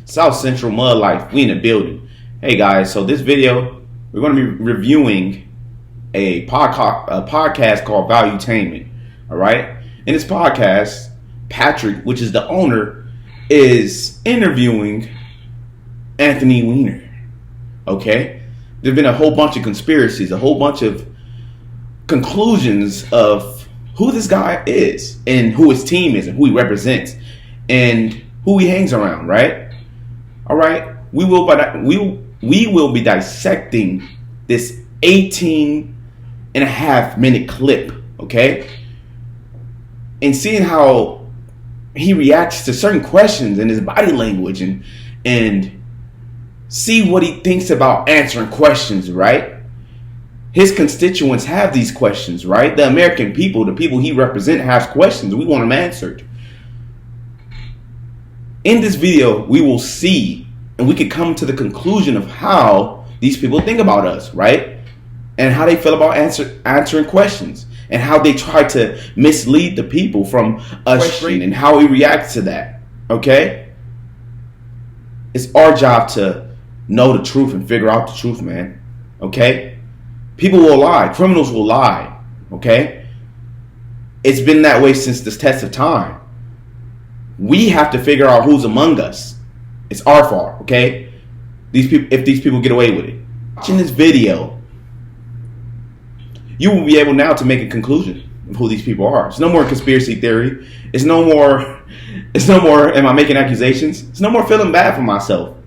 South Central Mud Life, we in the building. Hey guys, so this video, we're going to be reviewing a podcast called Valuetainment. All right? In this podcast, Patrick, which is the owner, is interviewing Anthony Weiner. Okay? There's been a whole bunch of conspiracies, a whole bunch of conclusions of who this guy is and who his team is and who he represents and who he hangs around, right? All right, we will be dissecting this 18.5-minute clip, okay? And seeing how he reacts to certain questions and his body language and see what he thinks about answering questions, right? His constituents have these questions, right? The American people, the people he represents, have questions. We want them answered. In this video, we will see and we can come to the conclusion of how these people think about us, right? And how they feel about answering questions and how they try to mislead the people from us straight and how we react to that, okay? It's our job to know the truth and figure out the truth, man, okay? People will lie. Criminals will lie, okay? It's been that way since the test of time. We have to figure out who's among us. It's our fault, okay? If these people get away with it. Watching this video, you will be able now to make a conclusion of who these people are. It's no more conspiracy theory. It's no more am I making accusations? It's no more feeling bad for myself.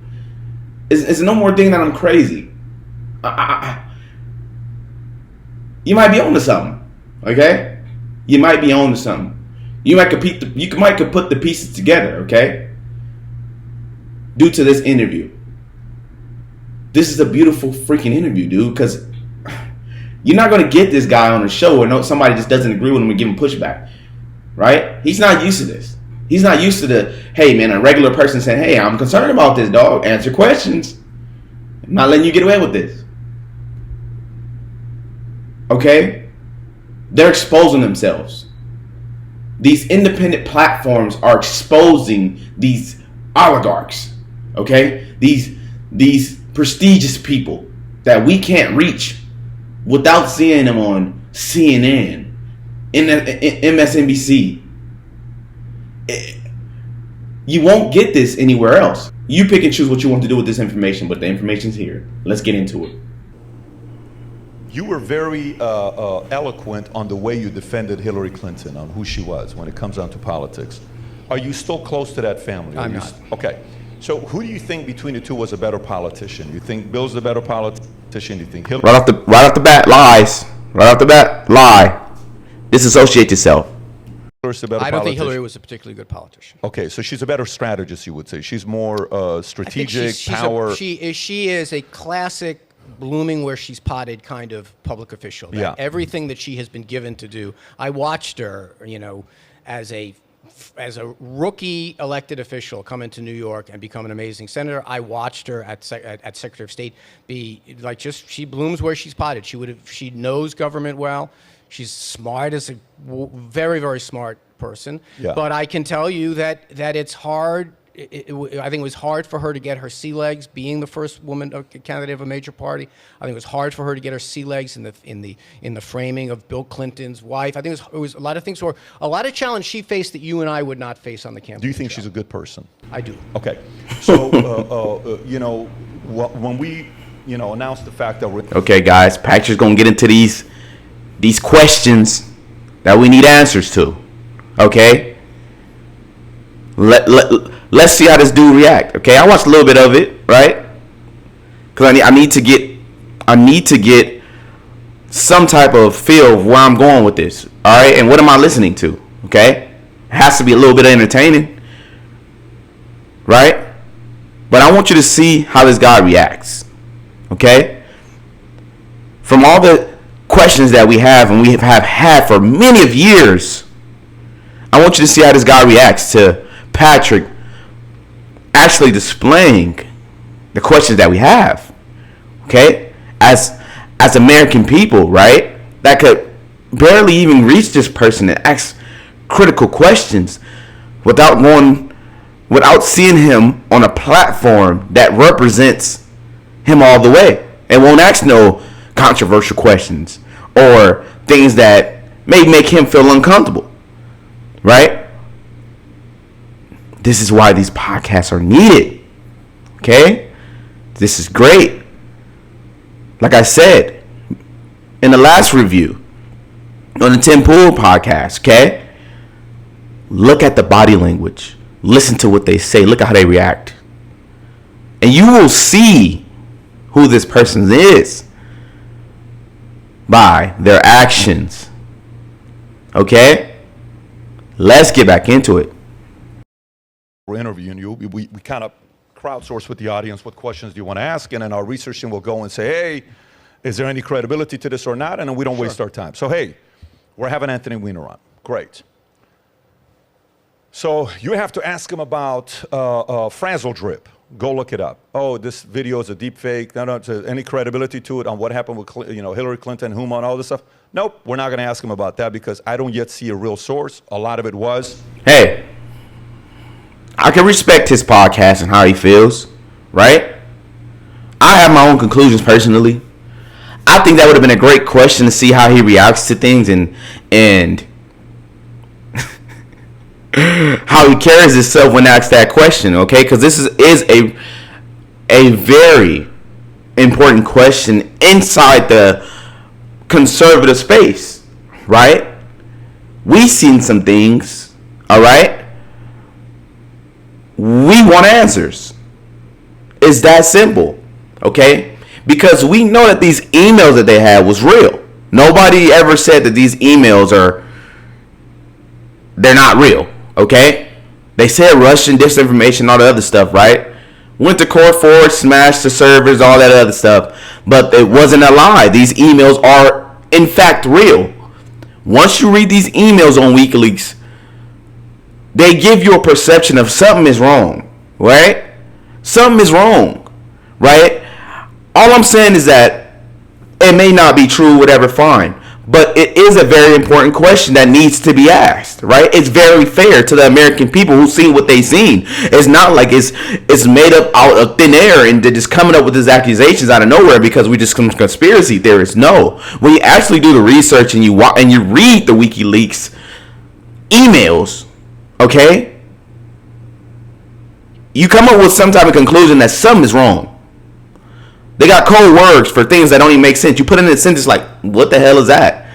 It's no more thinking that I'm crazy. You might be on to something, okay? You might be on to something. You might could put the pieces together, okay? Due to this interview. This is a beautiful freaking interview, dude, because you're not going to get this guy on the show or somebody just doesn't agree with him and give him pushback, right? He's not used to this. He's not used to hey, man, a regular person saying, hey, I'm concerned about this, dog. Answer questions. I'm not letting you get away with this. Okay? They're exposing themselves. These independent platforms are exposing these oligarchs, okay? These prestigious people that we can't reach without seeing them on CNN, MSNBC. You won't get this anywhere else. You pick and choose what you want to do with this information, but the information's here. Let's get into it. You were very eloquent on the way you defended Hillary Clinton, on who she was when it comes down to politics. Are you still close to that family? I'm not. Okay. So who do you think between the two was a better politician? You think Bill's the better politician? You think Hillary? Right off the bat, lies. Right off the bat, lie. Disassociate yourself. I don't think Hillary was a particularly good politician. Okay, so she's a better strategist, you would say. She's more strategic, power. She is a classic blooming where she's potted kind of public official. Yeah. Everything that she has been given to do. I watched her, as a rookie elected official come into New York and become an amazing senator. I watched her at Secretary of State be like she blooms where she's potted. She knows government well. She's smart as a very, very smart person. Yeah. But I can tell you that it's hard. I think it was hard for her to get her sea legs, being the first woman candidate of a major party. I think it was hard for her to get her sea legs in the framing of Bill Clinton's wife. I think it was a lot of things, a lot of challenge she faced that you and I would not face on the campaign. Do you think trail. she's a good person? I do. Okay. So, when we, announced the fact that we're... Okay, guys, Patrick's going to get into these questions that we need answers to. Okay? Let's see how this dude react. Okay, I watched a little bit of it, right? Because I need to get some type of feel of where I'm going with this. All right, and what am I listening to? Okay, it has to be a little bit entertaining, right? But I want you to see how this guy reacts. Okay, from all the questions that we have and we have had for many of years, I want you to see how this guy reacts to Patrick actually displaying the questions that we have, okay, as American people, right, that could barely even reach this person and ask critical questions without going without seeing him on a platform that represents him all the way and won't ask no controversial questions or things that may make him feel uncomfortable, right? This is why these podcasts are needed, okay? This is great. Like I said in the last review on the Tim Pool podcast, okay? Look at the body language. Listen to what they say. Look at how they react. And you will see who this person is by their actions. Okay? Let's get back into it. We're interviewing you. We kind of crowdsource with the audience what questions do you want to ask, and then our research team will go and say, hey, is there any credibility to this or not? And then we don't waste our time. So, hey, we're having Anthony Weiner on. Great. So you have to ask him about Frazzle Drip. Go look it up. Oh, this video is a deep fake. No, any credibility to it on what happened with Hillary Clinton, Huma, and all this stuff? Nope, we're not going to ask him about that because I don't yet see a real source. A lot of it was. Hey, I can respect his podcast and how he feels, right? I have my own conclusions personally. I think that would have been a great question to see how he reacts to things and how he carries himself when asked that question, okay? Because this is a very important question inside the conservative space, right? We've seen some things, all right? We want answers. It's that simple, okay? Because we know that these emails that they had was real. Nobody ever said that these emails they're not real. Okay, they said Russian disinformation, all the other stuff, right? Went to court for it, smashed the servers, all that other stuff. But it wasn't a lie. These emails are, in fact, real. Once you read these emails on WikiLeaks, they give you a perception of something is wrong, right? Something is wrong, right? All I'm saying is that it may not be true, whatever, fine. But it is a very important question that needs to be asked, right? It's very fair to the American people who've seen what they've seen. It's not like it's made up out of thin air and they're just coming up with these accusations out of nowhere because we just conspiracy theorists. No, when you actually do the research and you read the WikiLeaks emails, okay, you come up with some type of conclusion that something is wrong. They got code words for things that don't even make sense. You put in a sentence like, what the hell is that?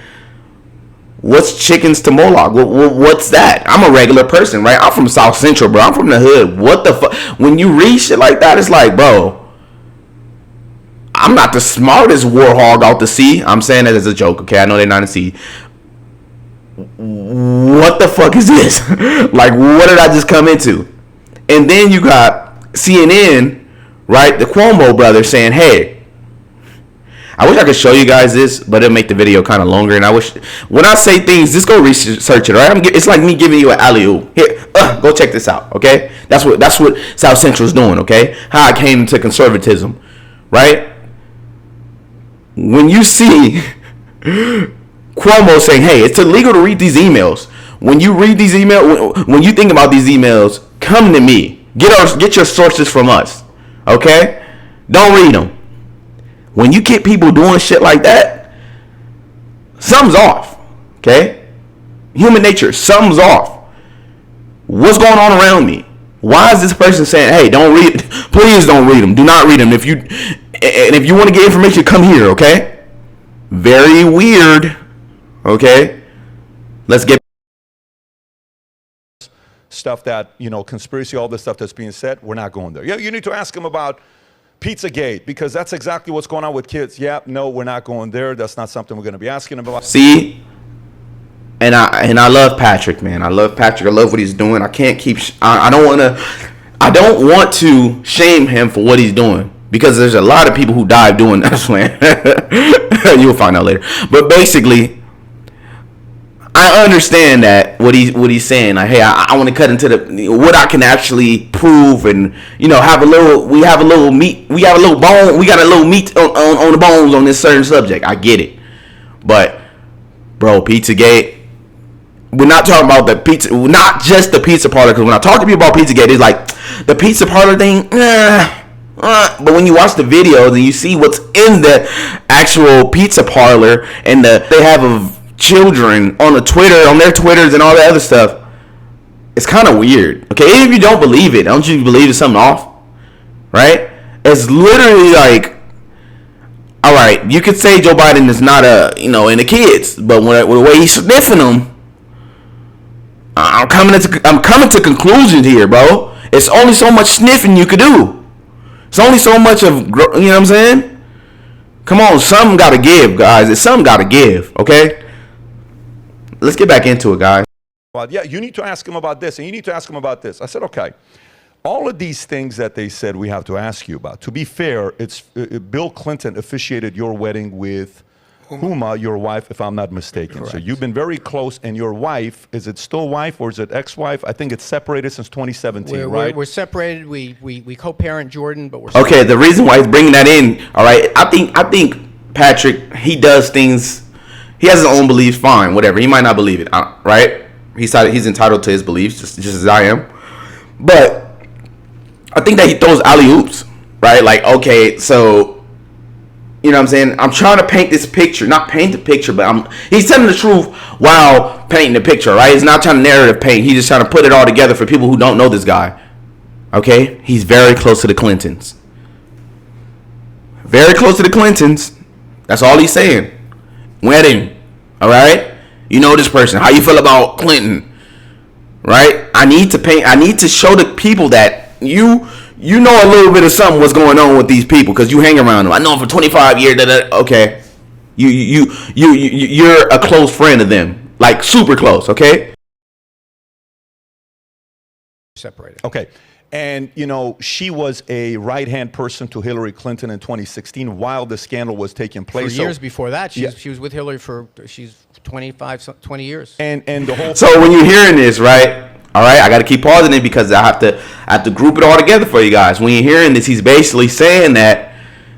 What's chickens to Moloch? What's that? I'm a regular person, right? I'm from South Central, bro. I'm from the hood. What the fuck? When you read shit like that, it's like, bro, I'm not the smartest war hog out to sea. I'm saying that as a joke, okay? I know they're not in sea. What the fuck is this? Like, what did I just come into? And then you got CNN, right? The Cuomo brothers saying, hey, I wish I could show you guys this, but it'll make the video kind of longer. And I wish, when I say things, just go research it, right? It's like me giving you an alley-oop. Here, go check this out, okay? That's what South Central's doing, okay? How I came to conservatism, right? When you see Cuomo saying, hey, it's illegal to read these emails. When you read these emails, when you think about these emails, come to me. Get your sources from us. Okay? Don't read them. When you get people doing shit like that, something's off. Okay? Human nature, something's off. What's going on around me? Why is this person saying, hey, don't read, please don't read them. Do not read them. If you want to get information, come here, okay? Very weird. Okay? Let's get stuff that, conspiracy, all this stuff that's being said, we're not going there. Yeah, you need to ask them about Pizzagate because that's exactly what's going on with kids. Yeah, no, we're not going there. That's not something we're going to be asking about. See? And I love Patrick, man. I love Patrick. I love what he's doing. I can't keep I don't want to shame him for what he's doing because there's a lot of people who died doing that. You'll find out later. But basically, I understand that what he's saying. Like, hey, I want to cut into what I can actually prove, and we have a little meat, we got a little bone, we got a little meat on the bones on this certain subject. I get it, but bro, Pizzagate, we're not talking about the pizza, not just the pizza parlor. Because when I talk to people about Pizzagate, it's like the pizza parlor thing. But when you watch the videos and you see what's in the actual pizza parlor and they have of children on their Twitters and all that other stuff, it's kind of weird. Okay, even if you don't believe it, don't you believe it's something off? Right? It's literally like, all right, you could say Joe Biden is not in the kids, but with the way he's sniffing them, I'm coming to conclusions here, bro. It's only so much sniffing you could do. It's only so much of, you know what I'm saying? Come on, something got to give, guys. It's something got to give, okay? Let's get back into it, guys. Well, yeah, you need to ask him about this, and you need to ask him about this. I said, okay. All of these things that they said we have to ask you about. To be fair, it's Bill Clinton officiated your wedding with Huma, your wife, if I'm not mistaken. Correct. So you've been very close, and your wife, is it still wife or is it ex-wife? I think it's separated since 2017, right? We're separated. We co-parent Jordan, but we're Okay, separated. the reason why he's bringing that in, all right, I think Patrick, he does things, he has his own beliefs, fine, whatever. He might not believe it, right? He's entitled to his beliefs, just as I am. But I think that he throws alley-oops, right? Like, okay, so, you know what I'm saying? I'm trying to paint this picture. Not paint the picture, but he's telling the truth while painting the picture, right? He's not trying to narrative paint. He's just trying to put it all together for people who don't know this guy. Okay? He's very close to the Clintons. Very close to the Clintons. That's all he's saying. Wedding. All right? You know this person. How you feel about Clinton? Right? I need to show the people that you know a little bit of something what's going on with these people because you hang around them. I know them for 25 years. Okay, you're a close friend of them, like super close. Okay. Separated. Okay. And, she was a right-hand person to Hillary Clinton in 2016 while the scandal was taking place. For years before that, Yeah. she was with Hillary she's 20 years. And the whole So when you're hearing this, right? All right, I got to keep pausing it because I have to group it all together for you guys. When you're hearing this, he's basically saying that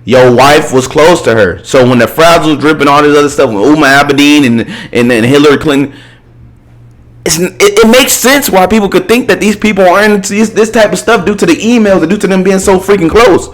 your wife was close to her. So when the frazzle dripping, all this other stuff with Uma Abedin and Hillary Clinton, it makes sense why people could think that these people are into this type of stuff due to the emails and due to them being so freaking close.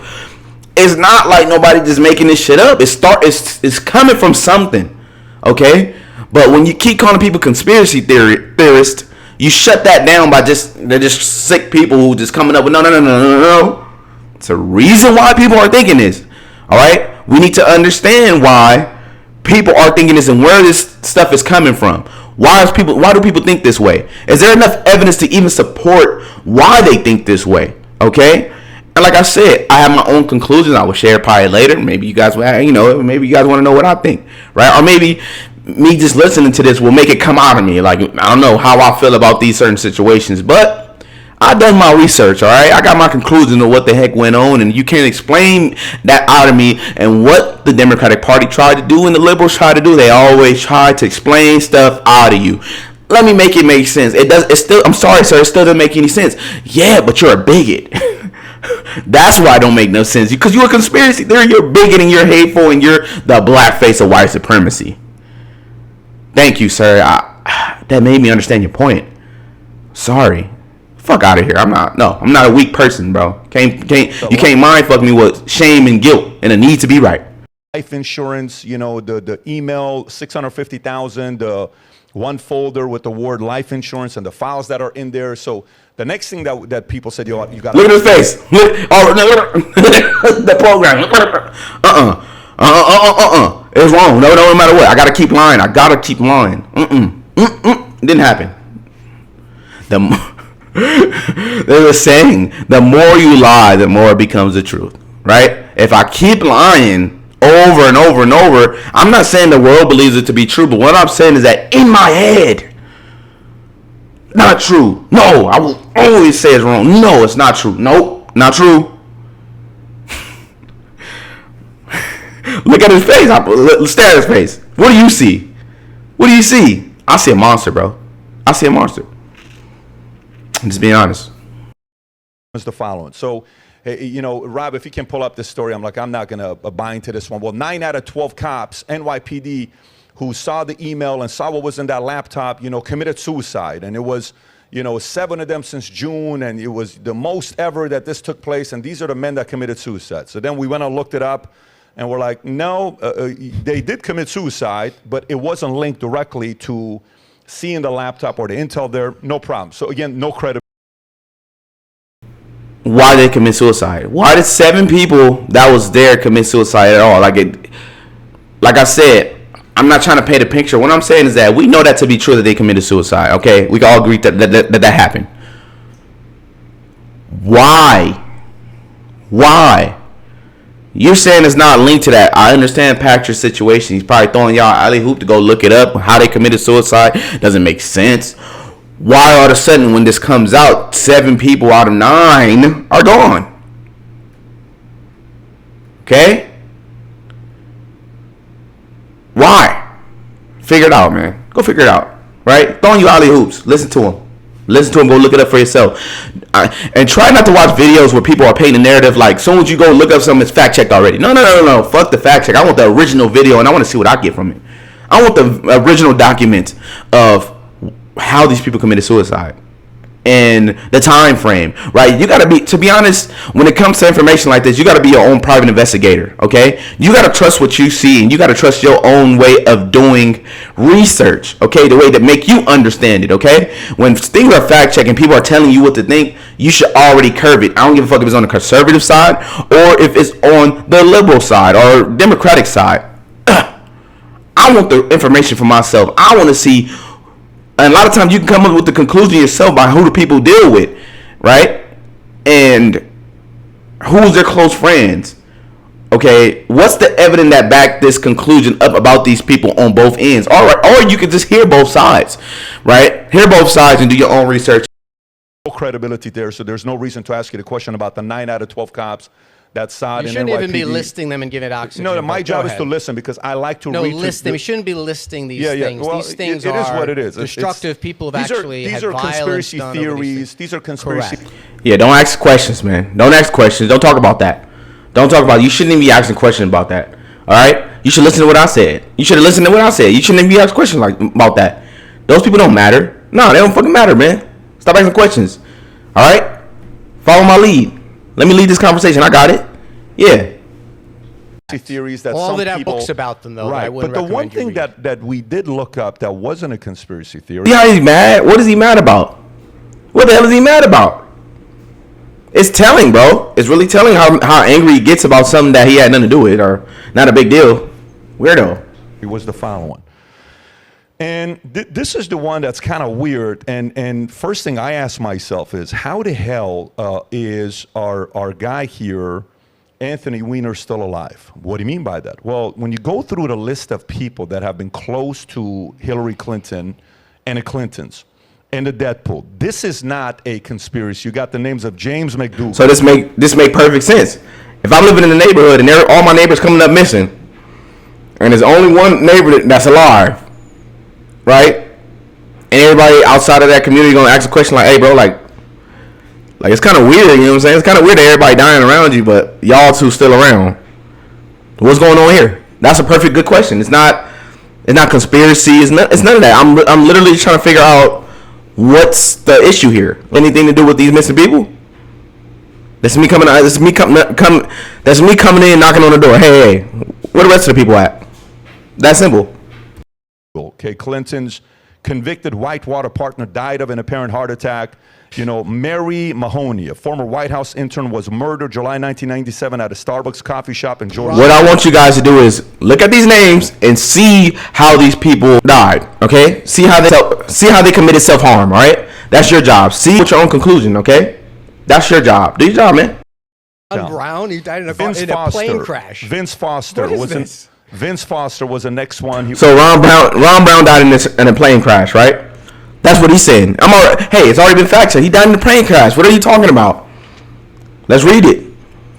It's not like nobody just making this shit up. It's coming from something, okay? But when you keep calling people conspiracy theorists, you shut that down by they're just sick people who just coming up with no. It's a reason why people are thinking this. All right, we need to understand why people are thinking this and where this stuff is coming from. Why do people think this way? Is there enough evidence to even support why they think this way? Okay, and like I said, I have my own conclusions. I will share probably later. Maybe you guys, maybe you guys want to know what I think, right? Or maybe me just listening to this will make it come out of me. Like, I don't know how I feel about these certain situations, but I done my research, all right? I got my conclusion of what the heck went on, and you can't explain that out of me. And what the Democratic Party tried to do and the liberals try to do, they always try to explain stuff out of you. Let me make it make sense. I'm sorry, sir, it still doesn't make any sense. Yeah, but you're a bigot. That's why it don't make no sense. Because you're a conspiracy theory, you're bigot and you're hateful and you're the black face of white supremacy. Thank you, sir. That made me understand your point. Sorry. Fuck out of here. I'm not a weak person, bro. You can't mind fuck me with shame and guilt and a need to be right. life insurance, the email, 650,000, the one folder with the word life insurance and the files that are in there. So the next thing that people said, you got look at his face. The program. It's wrong. No matter what. I gotta keep lying. Didn't happen. There's a saying: the more you lie, the more it becomes the truth. Right? If I keep lying over and over and over, I'm not saying the world believes it to be true, but what I'm saying is that in my head, not true. No, I will always say it's wrong. No, it's not true. Nope, not true. Look at his face. Stare at his face. What do you see? What do you see? I see a monster, bro. I see a monster. I'm just being honest. Is the following. So, Rob, if you can pull up this story, I'm not going to buy into this one. Well, 9 out of 12 cops, NYPD, who saw the email and saw what was in that laptop, committed suicide. And it was, 7 of them since June, and it was the most ever that this took place. And these are the men that committed suicide. So then we went and looked it up, and we're like, no, they did commit suicide, but it wasn't linked directly to seeing the laptop or the intel there. No problem. So again, no credibility. Why did they commit suicide? Why did 7 people that was there commit suicide at all? Like I said, I'm not trying to paint a picture. What I'm saying is that we know that to be true, that they committed suicide. Okay, we can all agree that happened. Why? You're saying it's not linked to that. I understand Patrick's situation. He's probably throwing y'all alley hoop to go look it up. How they committed suicide doesn't make sense. Why all of a sudden when this comes out, 7 people out of 9 are gone? Okay? Why? Figure it out, man. Go figure it out. Right? Throwing you alley hoops. Listen to him. Go look it up for yourself. And try not to watch videos where people are painting a narrative like, as soon as you go look up something, it's fact checked already. No. Fuck the fact check. I want the original video, and I want to see what I get from it. I want the original document of how these people committed suicide and the time frame, right? You got to be honest, when it comes to information like this, you got to be your own private investigator, okay? You got to trust what you see, and you got to trust your own way of doing research, okay? The way that make you understand it, okay? When things are fact checking, people are telling you what to think, you should already curve it. I don't give a fuck if it's on the conservative side or if it's on the liberal side or Democratic side. I want the information for myself. I want to see. And a lot of times you can come up with the conclusion yourself by who the people deal with, right? And who's their close friends. Okay, what's the evidence that back this conclusion up about these people on both ends? Or you can just hear both sides, right? Hear both sides and do your own research. No credibility there, so there's no reason to ask you the question about the 9 out of 12 cops that saw it. You shouldn't even be listing them and giving it oxygen. No, my job is to listen because I like to read. No, listing. We shouldn't be listing these things. Well, these things it is what it is. Destructive. People have actually had violence done over these things. These are conspiracy theories. These are conspiracy. Correct. Yeah, don't ask questions, man. Don't ask questions. Don't talk about that. Don't talk about it. You shouldn't even be asking questions about that. All right? You should listen to what I said. You should have listened to what I said. You shouldn't even be asking questions about that. Those people don't matter. No, they don't fucking matter, man. Stop asking questions. All right? Follow my lead. Let me lead this conversation. I got it. Yeah. Theories that all some that have people, books about them, though. Right. That I wouldn't but the one recommend thing that we did look up that wasn't a conspiracy theory. See how he's mad? What is he mad about? What the hell is he mad about? It's telling, bro. It's really telling how angry he gets about something that he had nothing to do with or not a big deal. Weirdo. It was the following. And this is the one that's kind of weird. And first thing I ask myself is, how the hell is our guy here, Anthony Weiner, still alive? What do you mean by that? Well, when you go through the list of people that have been close to Hillary Clinton and the Clintons and the Deadpool, this is not a conspiracy. You got the names of James McDougal. So this make perfect sense. If I'm living in the neighborhood and all my neighbors coming up missing, and there's only one neighbor that's alive, right? And everybody outside of that community gonna ask a question like, "Hey, bro, like it's kind of weird, you know what I'm saying? It's kind of weird that everybody dying around you, but y'all two still around. What's going on here?" That's a perfect good question. It's not conspiracy. It's none of that. I'm literally trying to figure out what's the issue here. Anything to do with these missing people? That's me coming. That's me coming in, knocking on the door. Hey, where the rest of the people at? That simple. Okay, Clinton's convicted Whitewater partner died of an apparent heart attack. You know, Mary Mahoney, a former White House intern, was murdered July 1997 at a Starbucks coffee shop in Georgia. What I want you guys to do is look at these names and see how these people died. Okay, see how they committed self-harm. All right, that's your job. See with your own conclusion. Okay, that's your job. Do your job, man. Brown, he died in a plane crash. Vince Foster was the next one. So Ron Brown died in a plane crash, right? That's what he's saying. Hey, it's already been fact checked. He died in a plane crash. What are you talking about? Let's read it.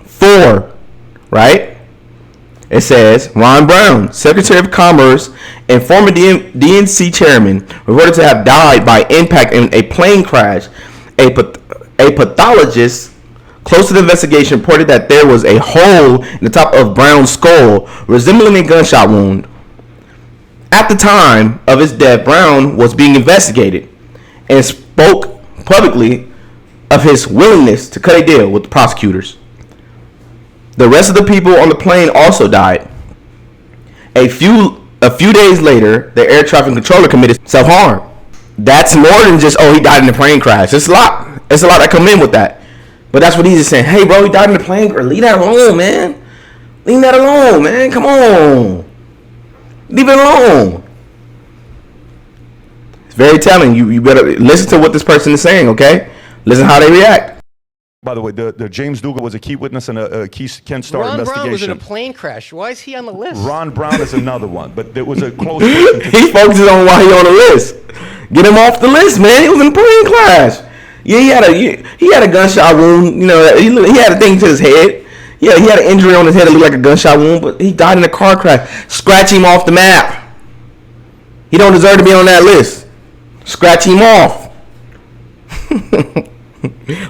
4, right? It says, Ron Brown, Secretary of Commerce and former DNC chairman, reported to have died by impact in a plane crash. A pathologist close to the investigation reported that there was a hole in the top of Brown's skull, resembling a gunshot wound. At the time of his death, Brown was being investigated and spoke publicly of his willingness to cut a deal with the prosecutors. The rest of the people on the plane also died. A few days later, the air traffic controller committed self-harm. That's more than just, oh, he died in the plane crash. It's a lot. It's a lot that come in with that. But that's what he's just saying. Hey, bro, he died in the plane crash. Leave that alone, man. Leave that alone, man. Come on. Leave it alone. It's very telling. You better listen to what this person is saying, okay? Listen how they react. By the way, the James Dugan was a key witness in a key Ken Starr Ron investigation. Brown was in a plane crash. Why is he on the list? Ron Brown is another one, but there was a close person to He focuses on why he on the list. Get him off the list, man. He was in a plane crash. Yeah, he had a gunshot wound. You know, he had a thing to his head. Yeah, he had an injury on his head that looked like a gunshot wound, but he died in a car crash. Scratch him off the map. He don't deserve to be on that list. Scratch him off.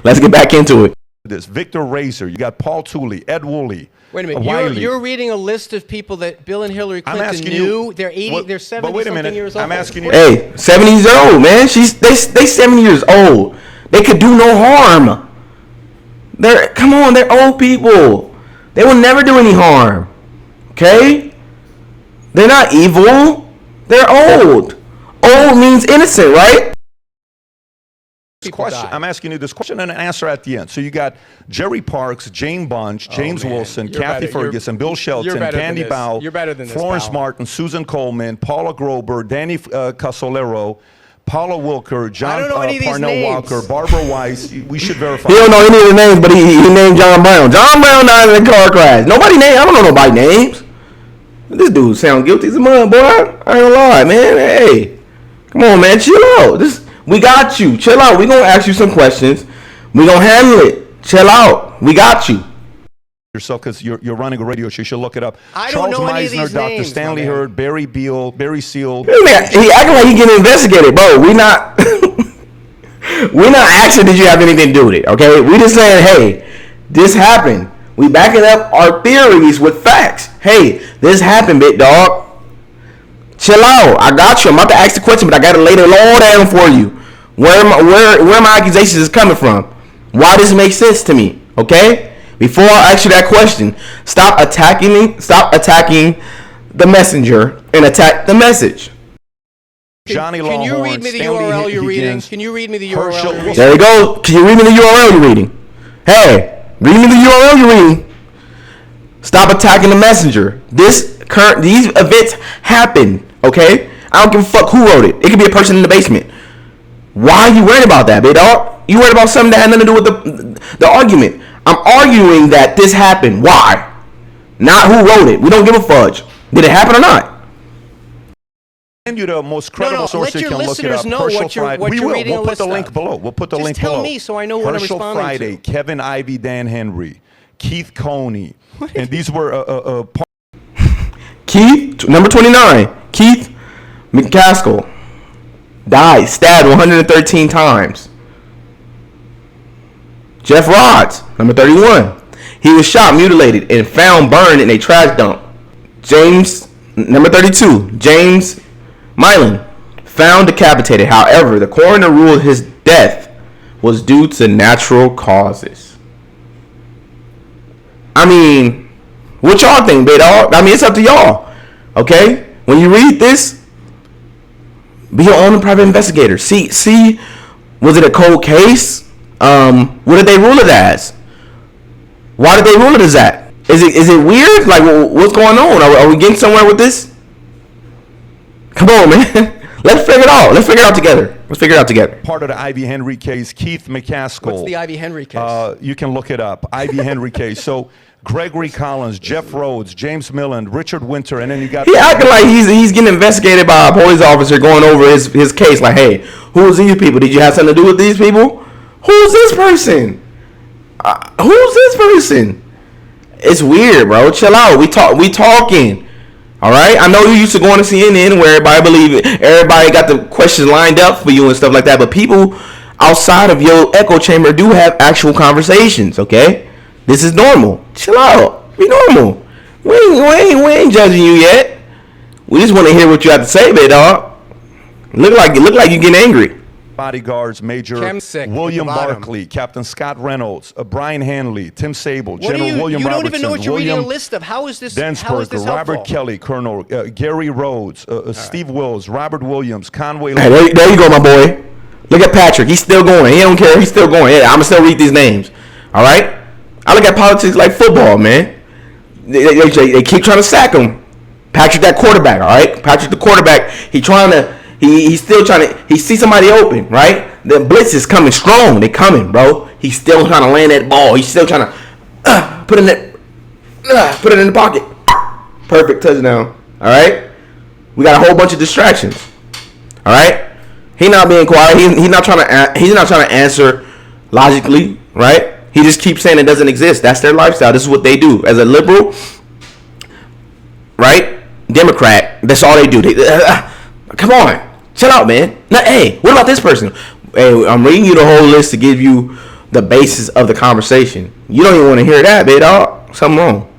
Let's get back into it. this. Victor Razor, you got Paul Tooley, Ed Woolley. Wait a minute. You're reading a list of people that Bill and Hillary Clinton knew. They're 80. They're 70 but wait a minute. years old. I'm asking you. Hey, 70 years old, man. They 70 years old. They could do no harm. Come on, they're old people. They will never do any harm. Okay? They're not evil. They're old. Old means innocent, right? Question, I'm asking you this question and an answer at the end. So you got Jerry Parks, Jane Bunch, James Wilson, Kathy Ferguson, Bill Shelton, Candy Bow, Florence Martin, Susan Coleman, Paula Grober, Danny Casolero, Paula Wilker, John Parnell Walker, Barbara Weiss. We should verify. He don't know any of the names, but he named John Brown. John Brown died in a car crash. Nobody named. I don't know nobody names. This dude sound guilty as a mud, boy. I ain't gonna lie, man. Hey, come on, man. Chill out. We got you. Chill out. We gonna ask you some questions. We gonna handle it. Chill out. We got you. Yourself, because you're running a radio show. You should look it up. I Charles don't know Meisner, any of these Dr. names, Stanley Hurd, Barry Beal, Barry Seal. He acting like he getting investigated, bro. We not. We're not asking did you have anything to do with it. Okay, we just saying, hey, this happened. We backing up our theories with facts. Hey, this happened, big dog. Chill out. I got you. I'm about to ask the question, but I gotta lay the law down for you. Where my accusations is coming from. Why does it make sense to me? Okay? Before I ask you that question, stop attacking me. Stop attacking the messenger and attack the message. Johnny Can you Longhorn, read me the Stanley URL you're reading? Higgins, Can you read me the Herschel URL you're reading? There you go. Can you read me the URL you're reading? Hey, read me the URL you're reading. Stop attacking the messenger. These events happen. Okay? I don't give a fuck who wrote it. It could be a person in the basement. Why are you worried about that, big dog? You worried about something that had nothing to do with the argument. I'm arguing that this happened. Why? Not who wrote it. We don't give a fudge. Did it happen or not? Send you the most credible source you can look it up. Know what you're reading. We'll put the link below. We'll put the link below. Just tell me so I know what I'm Herschel responding Friday, to. Kevin Ivey, Dan Henry, Keith Coney, and these were Keith, number 29. Keith McCaskill died, stabbed 113 times. Jeff Rods, number 31. He was shot, mutilated, and found burned in a trash dump. James, number 32. James Milan, found decapitated. However, the coroner ruled his death was due to natural causes. I mean, what y'all think, big dog? I mean, it's up to y'all. Okay? When you read this, be your own private investigator. See, was it a cold case? What did they rule it as? Why did they rule it as that? Is it weird? Like, what's going on? Are we getting somewhere with this? Come on, man. Let's figure it out. Let's figure it out together. part of the Ivy Henry case. Keith McCaskill. What's the Ivy Henry case? You can look it up. Ivy Henry case. So Gregory Collins, Jeff Rhodes, James Milland, Richard Winter, and then you got. He acting like he's getting investigated by a police officer going over his case. Like, hey, who's these people? Did you have something to do with these people? Who's this person? Who's this person? It's weird, bro. Chill out. We talking. All right. I know you used to going to CNN where everybody got the questions lined up for you and stuff like that. But people outside of your echo chamber do have actual conversations. Okay. This is normal. Chill out. Be normal. We ain't judging you yet. We just want to hear what you have to say, big dog. Look like you getting angry. Bodyguards, Major William Barkley, Captain Scott Reynolds, Brian Hanley, Tim Sable, General William you Robertson, don't even know what you're William reading a list of. How is this Densberger, Robert helpful? Kelly, Colonel Gary Rhodes, Steve Wills, Robert Williams, Conway. Hey, there you go, my boy. Look at Patrick. He's still going. He don't care. He's still going. Yeah, I'm gonna still read these names. All right. I look at politics like football, man. They keep trying to sack him. Patrick, that quarterback. All right. Patrick, the quarterback. He's still trying to. He sees somebody open, right? The blitz is coming strong. They coming, bro. He's still trying to land that ball. He's still trying to put it in the pocket. Perfect touchdown. All right. We got a whole bunch of distractions. All right. He not being quiet. He's not trying to answer logically, right? He just keeps saying it doesn't exist. That's their lifestyle. This is what they do. As a liberal, right? Democrat. That's all they do. Come on. Chill out, man. Now, hey, what about this person? Hey, I'm reading you the whole list to give you the basis of the conversation. You don't even want to hear that, big dog. Something wrong.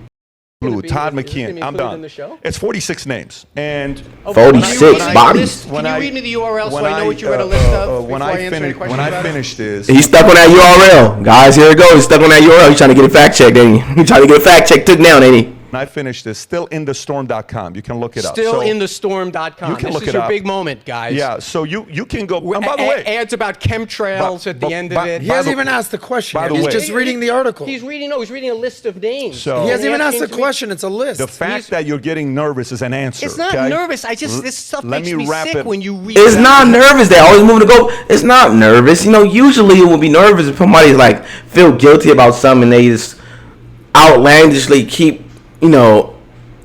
Todd McKeon. I'm done. It's 46 names. And 46 bodies. Can you read me the URL so I know what you read a list of? When I finish this, He's stuck on that URL. Guys, here it goes. He's stuck on that URL. He's trying to get it fact checked, ain't he? He's trying to get a fact check took down, ain't he? when I finish this, stillinthestorm.com. You can look it up. Stillinthestorm.com. You can look this is it your up. big moment, guys. Yeah, so you can go. And by the way, ads about chemtrails at the end of it. He hasn't even asked the question. by the He's way- just reading the article. He's reading a list of names. So- He hasn't even asked the Asking me- question. It's a list. the fact that you're getting nervous is an answer. It's not okay? nervous. This stuff let makes me me wrap sick it- when you read. It's that. not nervous. They always moving to go. It's not nervous. You know, usually it would be nervous if somebody's like feel guilty about something and they just outlandishly keep,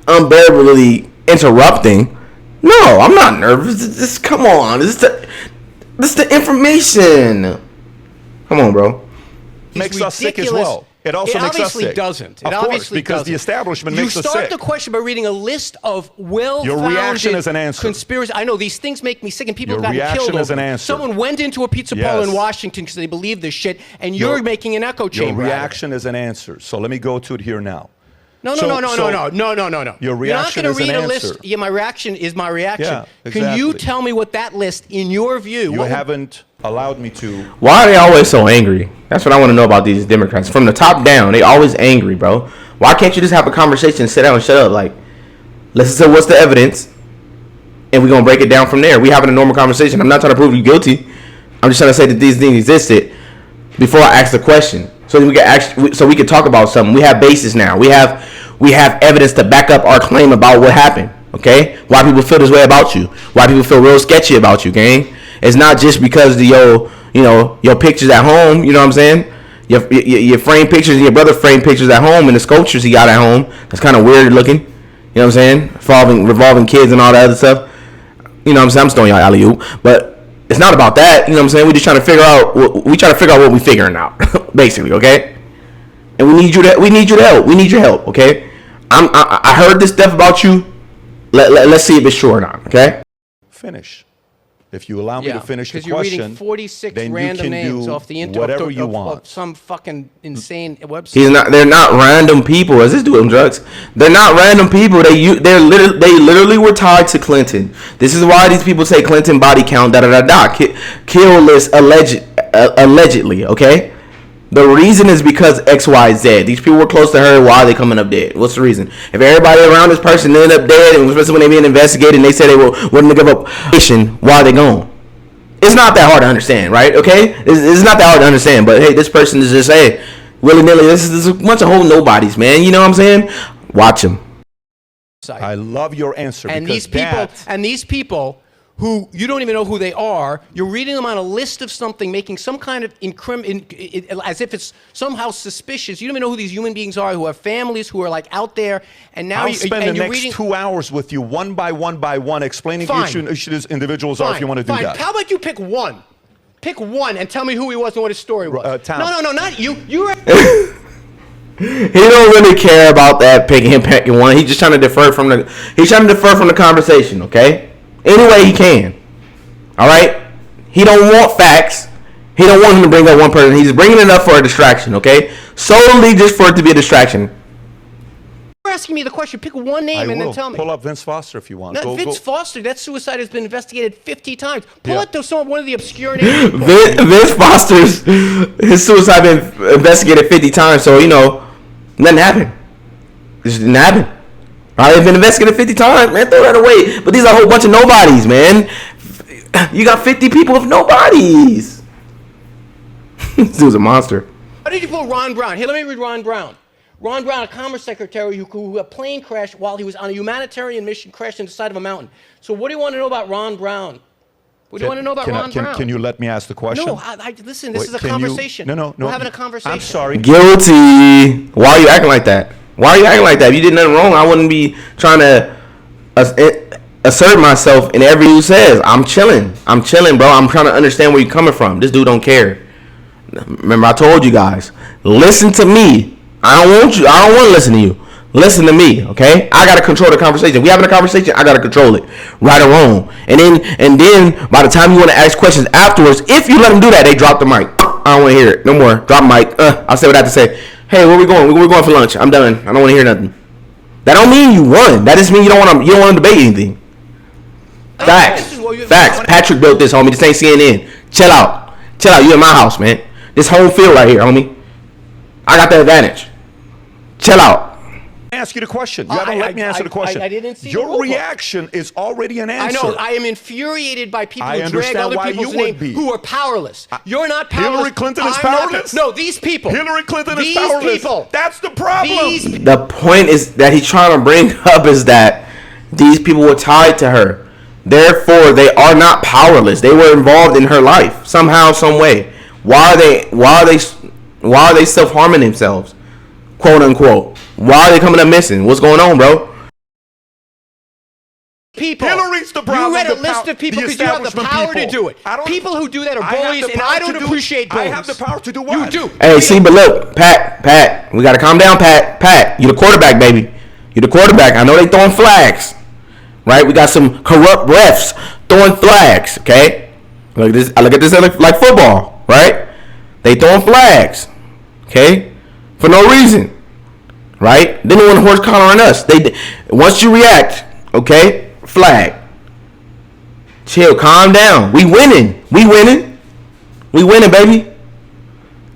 unbearably interrupting. No, I'm not nervous. Just come on. This is the information. Come on, bro. makes us sick as ridiculous. well. It also makes us obviously sick. doesn't. It Of course, obviously because doesn't. the establishment makes us You sick. start the question by reading a list of well-founded Your reaction is an answer. conspiracy. I know these things make me sick, and people Your have gotten reaction killed is over an it. answer. Someone went into a pizza parlor in Yes. Washington because they believe this shit, and you're making an echo Your chamber. out of it. reaction is an answer. So let me go to it here now. No. So- Your Your reaction You're is not going an to read a answer. list. Yeah, my reaction is my reaction. Yeah, Can you exactly. tell me what that list, in your view, You what would- haven't allowed me to. Why are they always so angry? That's what I want to know about these Democrats. From the top down, they always angry, bro. Why can't you just have a conversation and sit down and shut up? Like, listen to what's the evidence, and we're going to break it down from there. We having a normal conversation. I'm not trying to prove you guilty. I'm just trying to say that these things existed before I ask the question. So we can talk about something. We have basis now. We have evidence to back up our claim about what happened. Okay? Why people feel this way about you. Why people feel real sketchy about you, gang. It's not just because of your pictures at home, you know what I'm saying? Your frame pictures, your brother framed pictures at home and the sculptures he got at home. That's kind of weird looking. You know what I'm saying? Revolving kids and all that other stuff. You know what I'm saying? I'm just throwing y'all alley-oop. But it's not about that. You know what I'm saying? We're just trying to figure out what we're figuring out, basically, okay? And we need you to help. We need your help, okay? I heard this stuff about you. Let's see if it's true or not, okay? Finish. If you allow me to finish the because you're reading question, 46 then you random can names do off the internet whatever you of want. some fucking insane website. They're not random people. Is this dude on drugs? They're not random people. They literally were tied to Clinton. This is why these people say Clinton body count kill list allegedly. Okay. The reason is because XYZ. These people were close to her. Why are they coming up dead? What's the reason? If everybody around this person ended up dead, and especially when they being investigated, and they said they wouldn't give up, why are they gone? It's not that hard to understand, right? Okay, it's not that hard to understand. But hey, this person is just willy nilly. This is a bunch of whole nobodies, man. You know what I'm saying? Watch them. I love your answer. And because these people who you don't even know who they are, you're reading them on a list of something, making some kind of as if it's somehow suspicious. You don't even know who these human beings are, who have families, who are like out there, and now I'll spend the next reading 2 hours with you, one by one, explaining Fine. who each individuals are if you want to do that. How about you pick one? Pick one and tell me who he was and what his story was. Tom. No, not you. You're He don't really care about that picking one. He's just trying to defer from the conversation. Okay. Any way he can. All right. He don't want facts. He don't want him to bring up one person. He's bringing it up for a distraction. Okay. Solely just for it to be a distraction. asking asking me the question. Pick one name and then tell me. Pull up Vince Foster if you want. No, Vince Foster, that suicide has been investigated 50 times. Pull up to one of the obscure names. Vince Foster's his suicide been investigated 50 times, so nothing happened. It just didn't happen. All right, it's been investigated 50 times, man. Throw that away. But these are a whole bunch of nobodies, man. You got 50 people with nobodies. This dude's a monster. How did you pull Ron Brown? Here, let me read Ron Brown. Ron Brown, a Commerce Secretary who a plane crashed while he was on a humanitarian mission, crashed into the side of a mountain. So what do you want to know about Ron Brown? What do you want to know about Ron Brown? Can you let me ask the question? No, listen, this is a conversation. No. We're having a conversation. I'm sorry. Guilty. Why are you acting like that? Why are you acting like that? If you did nothing wrong, I wouldn't be trying to assert myself in every you says. I'm chilling, bro. I'm trying to understand where you're coming from. This dude don't care. Remember, I told you guys, listen to me. I don't want to listen to you. Listen to me, okay? I gotta control the conversation. We having a conversation, I gotta control it, right or wrong. And then by the time you want to ask questions afterwards, if you let them do that, they drop the mic. I don't want to hear it no more. Drop mic. I'll say what I have to say. Hey, where we going? We're going for lunch. I'm done. I don't want to hear nothing. That don't mean you won. That just means you don't want to debate anything. Facts. Facts. Patrick built this, homie. This ain't CNN. Chill out. You in my house, man. This home field right here, homie. I got the advantage. Chill out. Ask you the question. You haven't let me answer the question. I didn't see your reaction is already an answer. I know. I am infuriated by people who drag understand other why people's you would names be. who are powerless. You're not powerless. Hillary Clinton is I'm not powerless? No, these people. Hillary Clinton is These powerless. people. That's the problem. The point is that he's trying to bring up is that these people were tied to her. Therefore, they are not powerless. They were involved in her life somehow, some way. Why are they self-harming themselves? Quote unquote. Why are they coming up missing? What's going on, bro? People. Hillary's the problem. You read a list of people because you have the power to do it. People who do that are bullies, and I don't appreciate bullies. I have the power to do what? You do. Hey, see, but look, Pat, we gotta calm down, Pat, you the quarterback, baby. You the quarterback. I know they throwing flags, right? We got some corrupt refs throwing flags. Okay, look at this like football, right? They throwing flags, okay, for no reason, right? Then they want to horse collar on us. Once you react, okay. Flag. Chill, calm down. We winning, baby.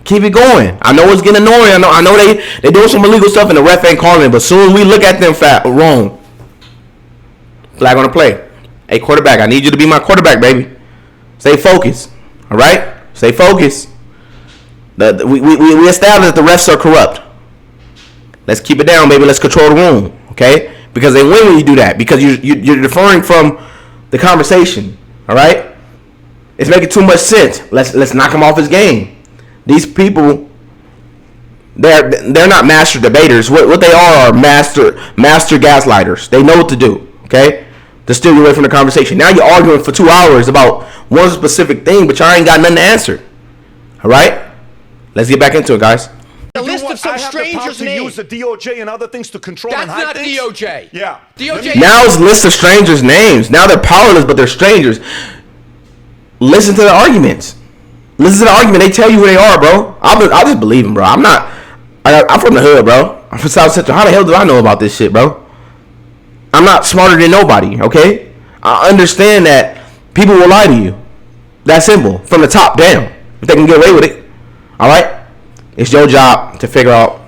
Keep it going. I know it's getting annoying. I know they doing some illegal stuff and the ref ain't calling it, but soon as we look at them wrong. Flag on the play. Hey, quarterback, I need you to be my quarterback, baby. Stay focused. All right? Stay focused. We established that the refs are corrupt. Let's keep it down, baby. Let's control the room, okay? Because they win when you do that. Because you're deferring from the conversation. All right? It's making too much sense. Let's knock him off his game. These people, they're not master debaters. What they are master gaslighters. They know what to do. Okay? To steer you away from the conversation. Now you're arguing for 2 hours about one specific thing, but y'all ain't got nothing to answer. All right? Let's get back into it, guys. A list of some strangers' names. Use the DOJ and other things to control and hide That's not things? DOJ. Yeah. DOJ. Now it's list of strangers' names. Now they're powerless, but they're strangers. Listen to the arguments. Listen to the argument. They tell you who they are, bro. I'll just believe them, bro. I'm from the hood, bro. I'm from South Central. How the hell do I know about this shit, bro? I'm not smarter than nobody, okay? I understand that people will lie to you. That's simple. From the top down. If they can get away with it. All right? It's your job to figure out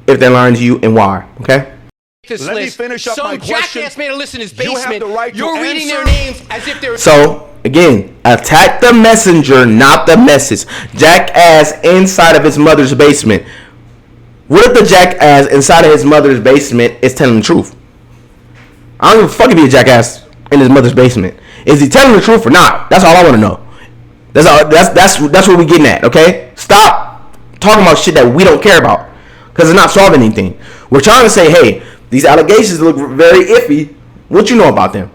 if they're lying to you and why, okay? Let me finish up my question. Some jackass made a list in his You basement. have the right to You're reading answer. their names as if they're... So, again, attack the messenger, not the message. Jackass inside of his mother's basement. What if the jackass inside of his mother's basement is telling the truth? I don't give a fuck if he a jackass in his mother's basement. Is he telling the truth or not? That's all I want to know. That's what we getting at, okay? Stop talking about shit that we don't care about, because it's not solving anything. We're trying to say, hey, these allegations look very iffy. What you know about them?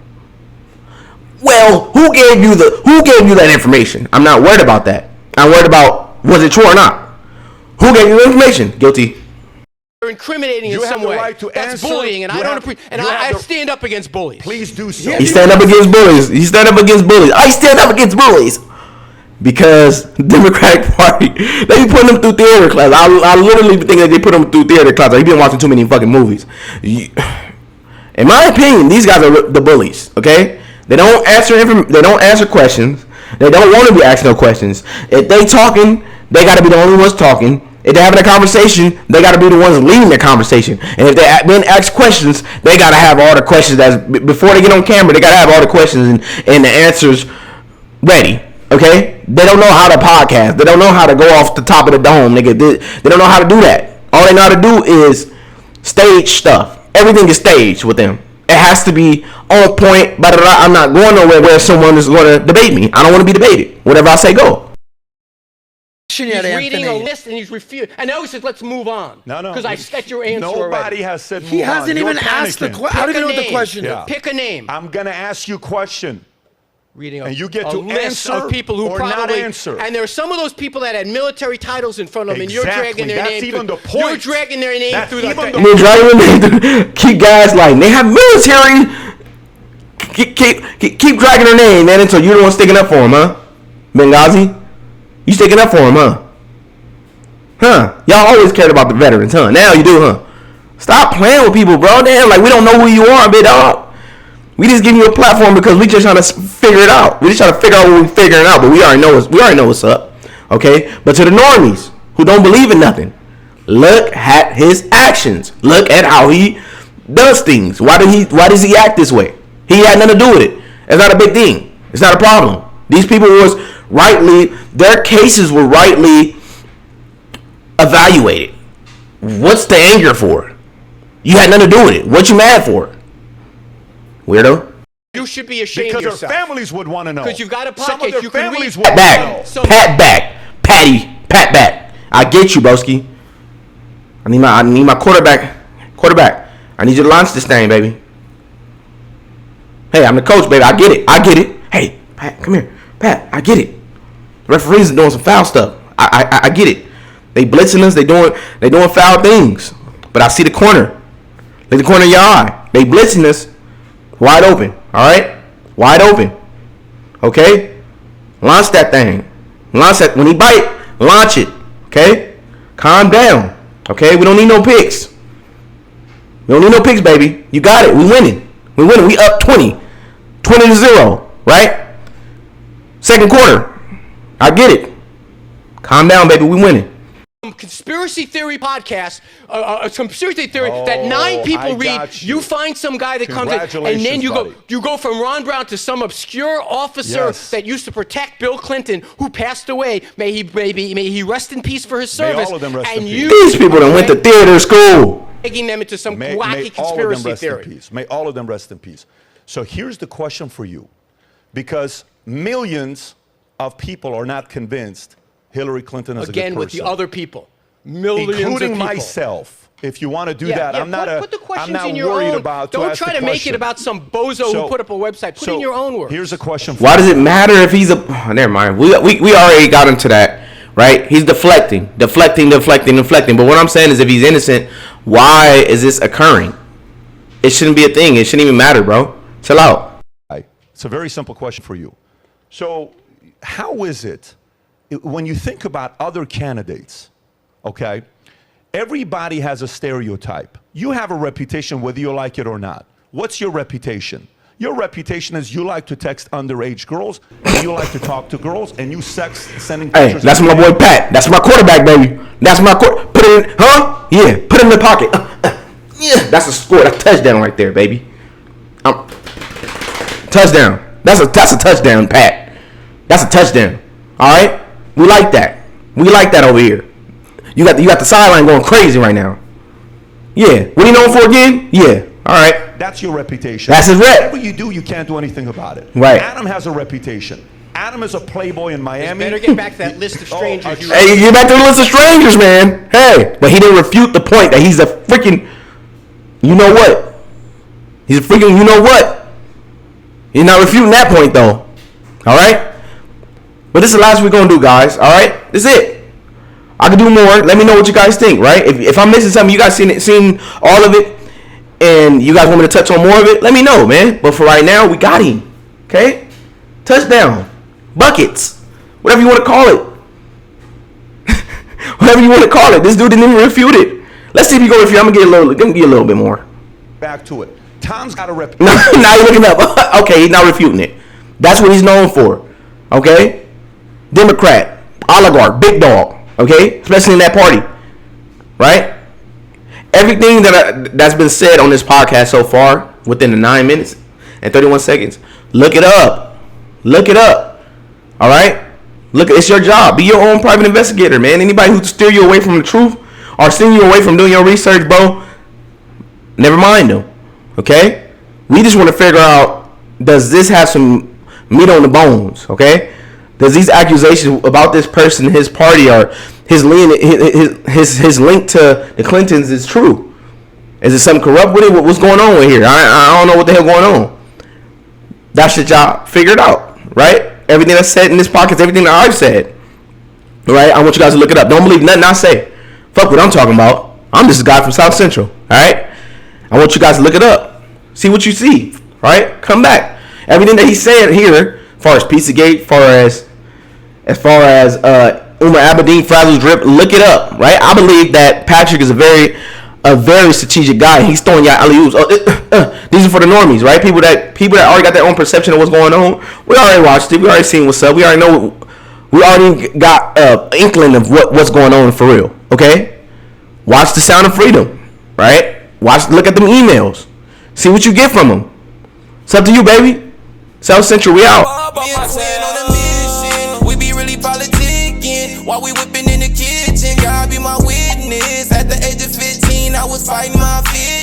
Well, who gave you that information? I'm not worried about that. I'm worried about, was it true or not? Who gave you the information? Guilty. They're incriminating You in have some the way. right to That's answer. bullying, and You I don't have- appreciate. And you I have the- stand up against bullies. Please do so. He stand up against bullies. I stand up against bullies. because Democratic Party, they be putting them through theater class. I literally think that they put them through theater class. Like, you been watching too many fucking movies. In my opinion, these guys are the bullies. Okay, they don't answer questions. They don't want to be asked no questions. If they talking, they got to be the only ones talking. If they're having a conversation, they got to be the ones leading the conversation. And if they're being asked questions, they got to have all the questions before they get on camera. They got to have all the questions and the answers ready. Okay? They don't know how to podcast. They don't know how to go off the top of the dome, nigga. They don't know how to do that. All they know how to do is stage stuff. Everything is staged with them. It has to be on point. Blah, blah, blah. I'm not going nowhere where someone is going to debate me. I don't want to be debated. Whatever I say, go. He's reading a list and he's refused. And now he says, let's move on. No. Because I set your answer Nobody already. has said move He hasn't on. even You're asked the panicking. question. I don't even know what the question Yeah. is. Pick a name. I'm going to ask you a question. Reading And you get a to list answer of people who or not probably answer. And there are some of those people that had military titles in front of them, and you're Exactly. dragging their That's name. even through, the point. You're dragging their name That's through the. even the We're dragging keep guys like they have military. Keep dragging her name, man, until you're the one sticking up for him, huh? Benghazi, you sticking up for him, huh? Huh? Y'all always cared about the veterans, huh? Now you do, huh? Stop playing with people, bro. Damn, like we don't know who you are, big dog. We just give you a platform because we just trying to figure it out. We just trying to figure out what we figuring out, but we already know what's up. Okay? But to the normies who don't believe in nothing, look at his actions. Look at how he does things. Why does he act this way? He had nothing to do with it. It's not a big thing. It's not a problem. These people their cases were rightly evaluated. What's the anger for? You had nothing to do with it. What you mad for? Weirdo. You should be ashamed Because of their yourself. families would want to know. Because you've got a Some of podcast, their you can families read- would Pat want to know. back. So- Pat back. Pat back. I get you, broski. I need my quarterback. I need you to launch this thing, baby. Hey, I'm the coach, baby. I get it. Hey, Pat, come here. Pat, I get it. The referees are doing some foul stuff. I get it. They blitzing us. They doing foul things. But I see the corner. Look at the corner of your eye. They blitzing us. Wide open. All right? Wide open. Okay? Launch that thing. Launch that. When he bite, launch it. Okay? Calm down. Okay? We don't need no picks. We don't need no picks, baby. You got it. We winning. We up 20. 20-0. Right? Second quarter. I get it. Calm down, baby. We winning. Conspiracy theory podcast, a conspiracy theory that 9 people I read. got you you. find some guy that comes in, and then Congratulations, buddy. you go from Ron Brown to some obscure officer Yes. that used to protect Bill Clinton, who passed away. May he rest in peace for his service. all of them rest in and peace. you These people that went to theater school. taking them into some May wacky all of them conspiracy rest in theory. peace. May all of them rest in peace. So here's the question for you. Because millions of people are not convinced Hillary Clinton is a Again, good with the person. other people, millions including of people. myself. If you want to do Yeah, that, yeah, I'm not put the I'm questions not in your worried own. about. Don't ask try the to make question. it about some bozo who put up a website. Put in your own words. Here's a question for Why you. does it matter if he's a... Oh, never mind. We already got into that, right? He's deflecting. But what I'm saying is if he's innocent, why is this occurring? It shouldn't be a thing. It shouldn't even matter, bro. Chill out. It's a very simple question for you. So how is it when you think about other candidates, okay, everybody has a stereotype. You have a reputation whether you like it or not. What's your reputation? Your reputation is you like to text underage girls, and you like to talk to girls, and you sending Hey, pictures. that's my boy Pat. That's my quarterback, baby. That's my Put it in, huh? Yeah, put it in the pocket. Yeah, that's a score. That's a touchdown right there, baby. Touchdown. That's a touchdown, Pat. That's a touchdown. All right, we like that. We like that over here. You got the sideline going crazy right now. Yeah. What are you known for again? Yeah. All right. That's your reputation. That's his rep. Whatever you do, you can't do anything about it. Right. Adam has a reputation. Adam is a playboy in Miami. Better get back to that list of strangers. you Hey, get back to the list of strangers, man. Hey, but he didn't refute the point that he's a freaking. You know what? He's a freaking. You know what? He's not refuting that point though. All right. But this is the last we're gonna do, guys. All right. This is it. I can do more. Let me know what you guys think. Right. If I'm missing something, you guys seen all of it, and you guys want me to touch on more of it, let me know, man. But for right now, we got him. Okay. Touchdown. Buckets. whatever you want to call it. Whatever you want to call it. This dude didn't even refute it. Let's see if you go refute. I'm gonna get a little bit more. Back to it. Tom's got a reputation. Now you're looking up. Okay, he's not refuting it. That's what he's known for. Okay? Democrat, oligarch, big dog. Okay? Especially in that party. Right? Everything that's been said on this podcast so far, within the 9 minutes and 31 seconds, look it up. Look it up. All right? Look, it's your job. Be your own private investigator, man. Anybody who steer you away from the truth or steer you away from doing your research, bro, never mind them. Okay? We just want to figure out, does this have some meat on the bones? Okay? Does these accusations about this person, his party, or his link to the Clintons is true? Is it something corrupt with it? What's going on with here? I don't know what the hell going on. That's your job. Figure it out, right? Everything that's said in this podcast, everything that I've said, right? I want you guys to look it up. Don't believe nothing I say. Fuck what I'm talking about. I'm just a guy from South Central, all right? I want you guys to look it up. See what you see, right? Come back. Everything that he said here, as far as Pizzagate, as far as Umar Abedin, Frazzle Drip, look it up, right? I believe that Patrick is a very strategic guy. He's throwing out alley-oops. These are for the normies, right? People that already got their own perception of what's going on. We already watched it. We already seen what's up. We already know. We already got inkling of what's going on for real. Okay, watch The Sound of Freedom, right? Look at them emails. See what you get from them. It's up to you, baby. South Central, we out. We be really politicking while we whipping in the kitchen. God be my witness. At the age of 15, I was fighting my fears.